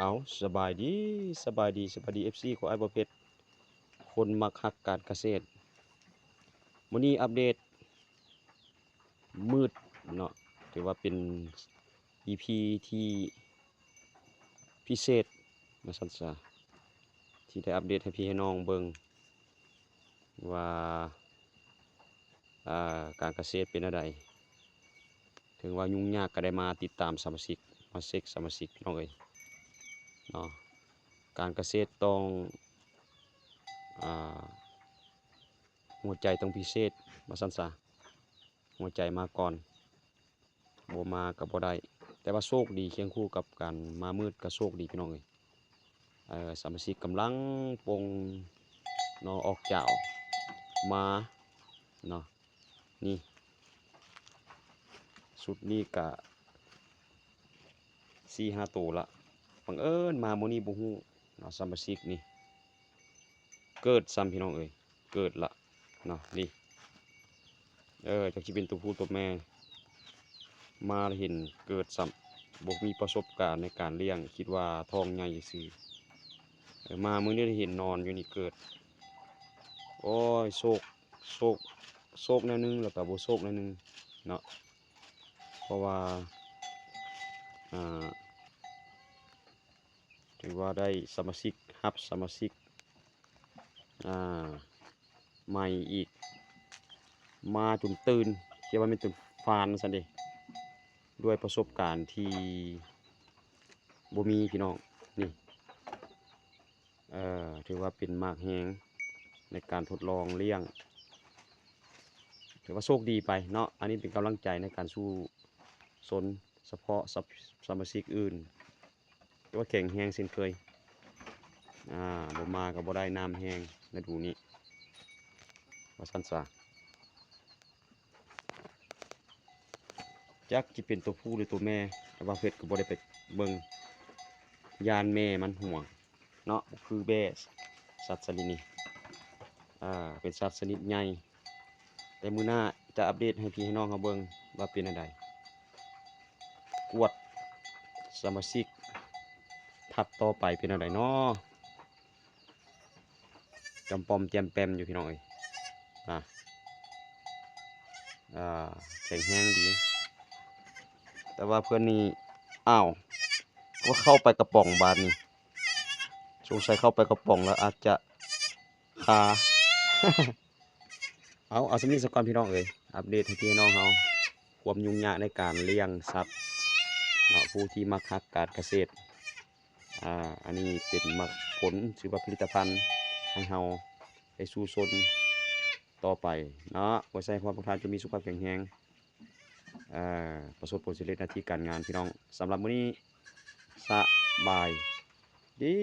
เอาสบายดี FC ของไอ้บ่เพชรคนมักฮักการเกษตรมื้อนี้อัปเดตมืดเนาะถือว่าเป็น EP ที่พิเศษว่าซั่นซะที่ได้อัปเดตให้พี่ให้น้องเบิ่งว่าการเกษตรเป็นแนวใดถึงว่ายุ่งยากก็ได้มาติดตามสมาชิกมาเช็กสมาชิกพี่น้องเอ้ยเนาะการเกษตรต้องอ่าหัวใจต้องพิเศษว่าซั่นซะหัวใจมาก่อนบ่มาก็บ่ได้แต่ว่าโชคดีเคียงคู่กับการมามืดก็โชคดีพี่น้องเอ้ยสมาชิกกำลังปลงเนาะออกเจ้ามาเนาะนี่สุดนี้ก็4-5ตัวละบังเอิญมามื้อนี้บ่ฮู้เนาะสมาชิกนี่เกิดซ้ำพี่น้องเอ้ยเกิดละเนาะนี่จักสิเป็นตัวผู้ตัวแม่มาเห็นเกิดซ้ำบ่มีประสบการณ์ในการเลี้ยงคิดว่าท้องใหญ่ซื่อมามื้อนี้ได้เห็นนอนอยู่นี่เกิดโอ้ยโชคโชคแนวหนึงแล้วก็บ่โชคแนวหนึงเนาะเพราะว่าอ่าถือว่าได้สมาชิกรับสมาชิกอ่าใหม่อีกมาจนตื่นคิดว่าแม่นตื่นฟานซั่นเด้ด้วยประสบการณ์ที่บ่มีพี่น้องนี่ถือว่าเป็นมากแฮงในการทดลองเลี้ยงถือว่าโชคดีไปเนาะอันนี้เป็นกำลังใจในการสู้สนเฉพาะสมาชิกอื่นถือว่าแข็งแรงเช่นเคยบ่มาก็บ่ได้น้ำแห้งฤดูนี้ว่าซั่นซะจักสิเป็นตัวผู้หรือตัวแม่แต่ว่าเพชรก็บ่ได้ไปเบิ่งย้านแม่มันห่วงเนาะคือแบ้สัตว์ชนิดนี้เป็นสัตว์ชนิดใหญ่แต่มื้อหน้าจะอัปเดตให้พี่ให้น้องเขาเบิ่งว่าเป็นจั่งใดกวดสมาชิกถัดต่อไปเป็นจั่งใดน้อจำปอมแจมแปมอยู่พี่น้องเอ้ยอ่าแข็งแรงดีแต่ว่าเพิ่นนี่อ้าวว่าเข้าไปกระป๋องบาดนี้สงสัยเข้าไปกระป๋องแล้วอาจจะคา เอาสำนี้สักก่อนพี่น้องเอ้ยอัปเดตให้พี่น้องเฮาความยุ่งยากในการเลี้ยงสัตว์เนาะผู้ที่มักฮักการเกษตรอันนี้เป็นมักผลถือว่าผลิตภัณฑ์ให้เฮาได้สู่ชนต่อไปเนาะไว้ใส่ความประทานจะมีสุขภาพแข็งแรงประสบผลสำเร็จหน้าที่การงานพี่น้องสำหรับมื้อนี้สบายดี